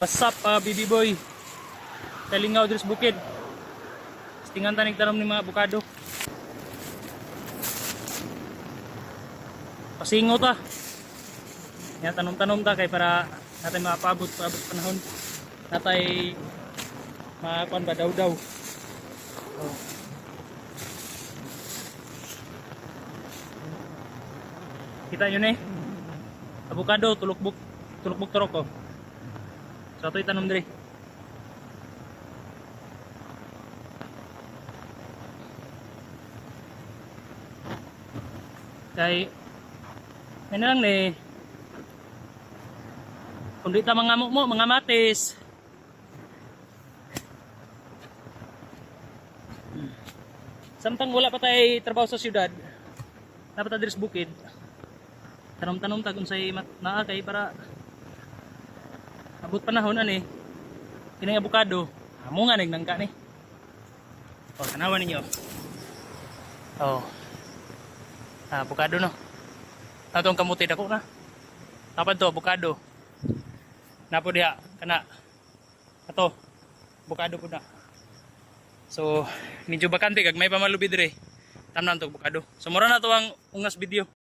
What's up, BB Boy? Kalingaw dito sa bukid. Tingan tanig tanom ni mga abukado. Pasingo ta. Yan tanom-tanom ta kay para natin mapabot panahon. Natay makuan ba daw-daw. Oh. Kita yun abukado tulukbuk turok ko. So ito itanong diri. Kay ano lang kung di ta mga mga matis. Samtang wala pa tayo trabaho sa syudad, dapat ta diri sa bukid. Tanom-tanom ta kung say naa kay para abot panahon kining abukado amo nga nagnangka ni. Oh, tanawan ninyo. Oh. Abukado no. Atong kamuti dako na. Tapad to abukado. Napo diha kana. Ato. Abukado pud na. So, medyo bakante kag may pamalubi dire. Tamnan to abukado. So mura na to ang ungas video.